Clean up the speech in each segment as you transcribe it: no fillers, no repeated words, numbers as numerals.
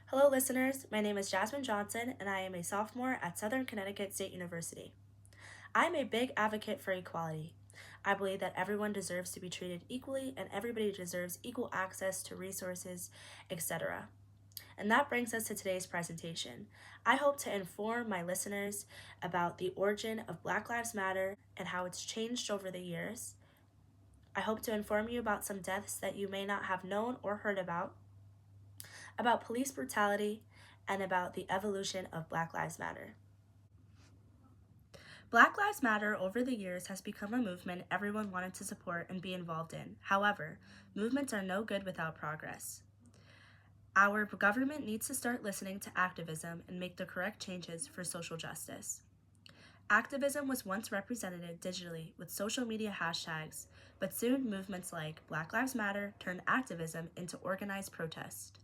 Hello listeners, my name is Jasmine Johnson and I am a sophomore at Southern Connecticut State University. I am a big advocate for equality. I believe that everyone deserves to be treated equally and everybody deserves equal access to resources, etc. And that brings us to today's presentation. I hope to inform my listeners about the origin of Black Lives Matter and how it's changed over the years. I hope to inform you about some deaths that you may not have known or heard about police brutality, and about the evolution of Black Lives Matter. Black Lives Matter over the years has become a movement everyone wanted to support and be involved in. However, movements are no good without progress. Our government needs to start listening to activism and make the correct changes for social justice. Activism was once represented digitally with social media hashtags, but soon movements like Black Lives Matter turned activism into organized protest.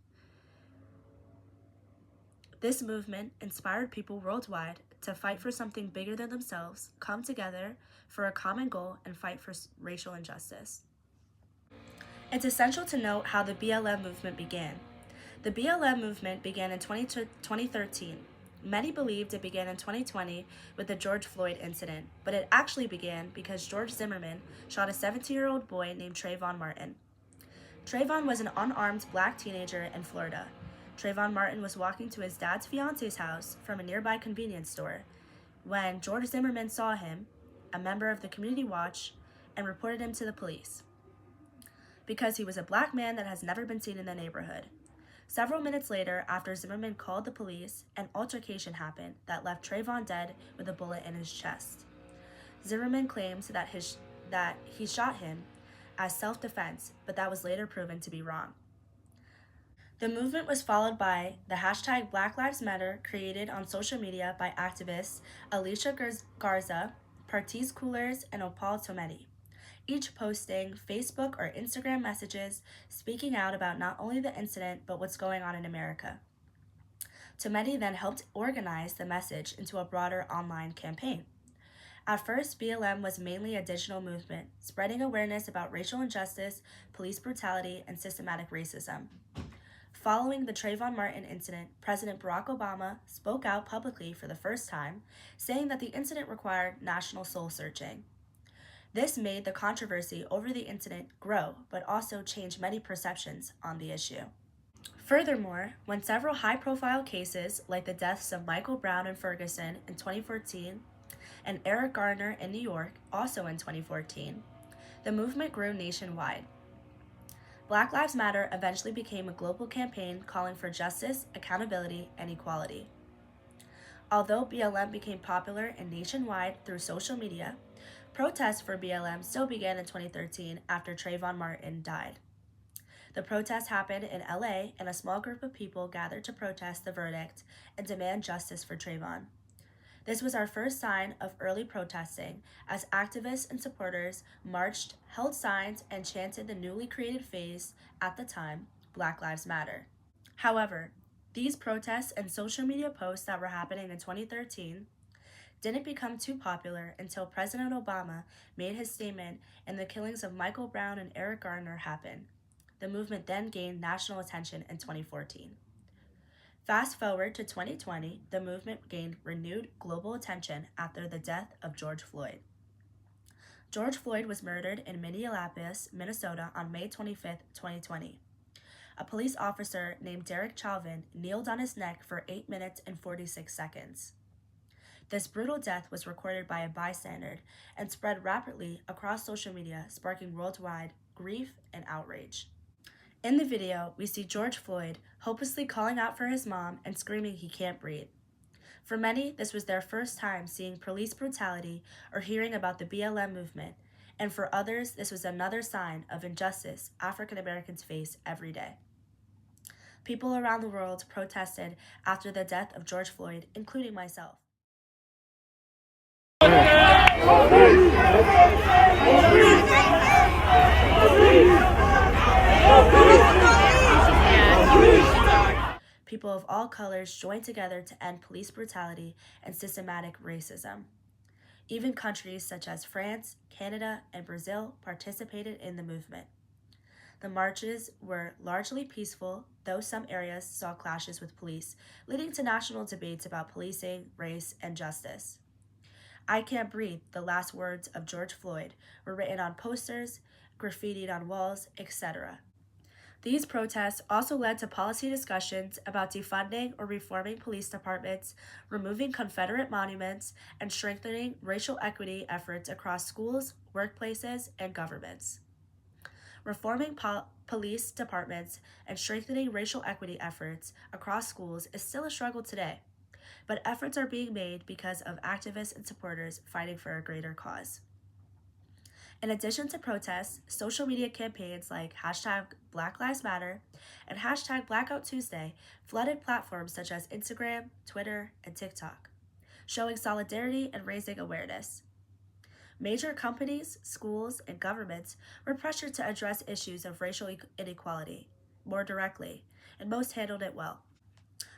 This movement inspired people worldwide to fight for something bigger than themselves, come together for a common goal, and fight for racial injustice. It's essential to note how the BLM movement began. The BLM movement began in 2013. Many believed it began in 2020 with the George Floyd incident, but it actually began because George Zimmerman shot a 17-year-old boy named Trayvon Martin. Trayvon was an unarmed black teenager in Florida. Trayvon Martin was walking to his dad's fiance's house from a nearby convenience store when George Zimmerman saw him, a member of the community watch, and reported him to the police because he was a black man that has never been seen in the neighborhood. Several minutes later, after Zimmerman called the police, an altercation happened that left Trayvon dead with a bullet in his chest. Zimmerman claims that he shot him as self-defense, but that was later proven to be wrong. The movement was followed by the hashtag Black Lives Matter, created on social media by activists Alicia Garza, Partiz Coolers, and Opal Tometi, each posting Facebook or Instagram messages speaking out about not only the incident but what's going on in America. Tometi then helped organize the message into a broader online campaign. At first, BLM was mainly a digital movement, spreading awareness about racial injustice, police brutality, and systematic racism. Following the Trayvon Martin incident, President Barack Obama spoke out publicly for the first time, saying that the incident required national soul searching. This made the controversy over the incident grow, but also changed many perceptions on the issue. Furthermore, when several high-profile cases, like the deaths of Michael Brown in Ferguson in 2014 and Eric Garner in New York, also in 2014, the movement grew nationwide. Black Lives Matter eventually became a global campaign calling for justice, accountability, and equality. Although BLM became popular and nationwide through social media, protests for BLM still began in 2013 after Trayvon Martin died. The protest happened in LA, and a small group of people gathered to protest the verdict and demand justice for Trayvon. This was our first sign of early protesting, as activists and supporters marched, held signs, and chanted the newly created phrase at the time, Black Lives Matter. However, these protests and social media posts that were happening in 2013 didn't become too popular until President Obama made his statement and the killings of Michael Brown and Eric Garner happened. The movement then gained national attention in 2014. Fast forward to 2020, the movement gained renewed global attention after the death of George Floyd. George Floyd was murdered in Minneapolis, Minnesota on May 25, 2020. A police officer named Derek Chauvin kneeled on his neck for 8 minutes and 46 seconds. This brutal death was recorded by a bystander and spread rapidly across social media, sparking worldwide grief and outrage. In the video, we see George Floyd hopelessly calling out for his mom and screaming he can't breathe. For many, this was their first time seeing police brutality or hearing about the BLM movement, and for others, this was another sign of injustice African Americans face every day. People around the world protested after the death of George Floyd, including myself. People of all colors joined together to end police brutality and systematic racism. Even countries such as France, Canada, and Brazil participated in the movement. The marches were largely peaceful, though some areas saw clashes with police, leading to national debates about policing, race, and justice. "I can't breathe," the last words of George Floyd, were written on posters, graffitied on walls, etc. These protests also led to policy discussions about defunding or reforming police departments, removing Confederate monuments, and strengthening racial equity efforts across schools, workplaces, and governments. Reforming police departments and strengthening racial equity efforts across schools is still a struggle today, but efforts are being made because of activists and supporters fighting for a greater cause. In addition to protests, social media campaigns like #Black Lives Matter and #Blackout Tuesday flooded platforms such as Instagram, Twitter, and TikTok, showing solidarity and raising awareness. Major companies, schools, and governments were pressured to address issues of racial inequality more directly, and most handled it well.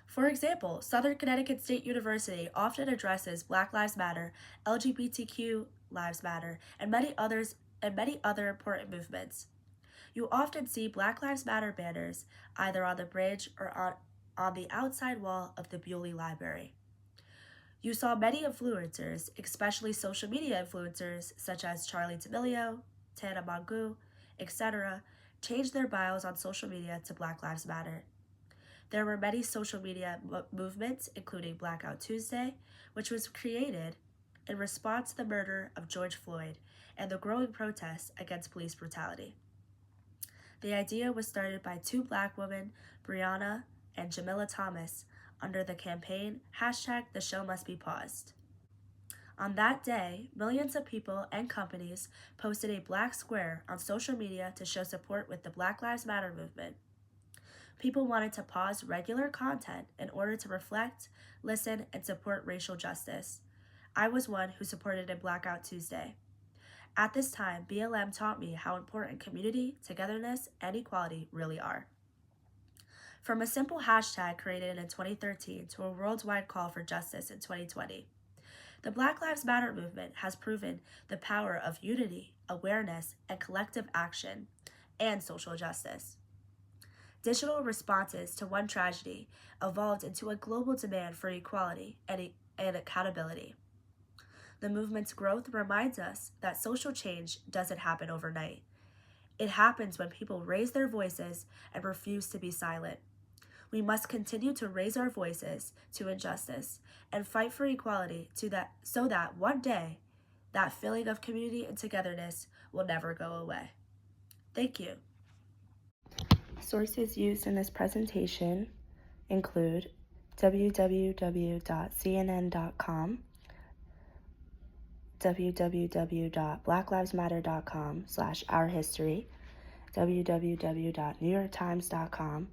For example, Southern Connecticut State University often addresses Black Lives Matter, LGBTQ Lives Matter, and many other important movements. You often see Black Lives Matter banners either on the bridge or on the outside wall of the Bewley Library. You saw many influencers, especially social media influencers such as Charlie D'Amelio, Tana Mongeau, etc., change their bios on social media to Black Lives Matter. There were many social media movements, including Blackout Tuesday, which was created in response to the murder of George Floyd and the growing protests against police brutality. The idea was started by two Black women, Breonna and Jamila Thomas, under the campaign #TheShowMustBePaused. On that day, millions of people and companies posted a black square on social media to show support with the Black Lives Matter movement. People wanted to pause regular content in order to reflect, listen, and support racial justice. I was one who supported a Blackout Tuesday. At this time, BLM taught me how important community, togetherness, and equality really are. From a simple hashtag created in 2013 to a worldwide call for justice in 2020, the Black Lives Matter movement has proven the power of unity, awareness, and collective action, and social justice. Digital responses to one tragedy evolved into a global demand for equality and accountability. The movement's growth reminds us that social change doesn't happen overnight. It happens when people raise their voices and refuse to be silent. We must continue to raise our voices to injustice and fight for equality so that one day, that feeling of community and togetherness will never go away. Thank you. Sources used in this presentation include www.cnn.com, www.blacklivesmatter.com/ourhistory, www.newyorktimes.com,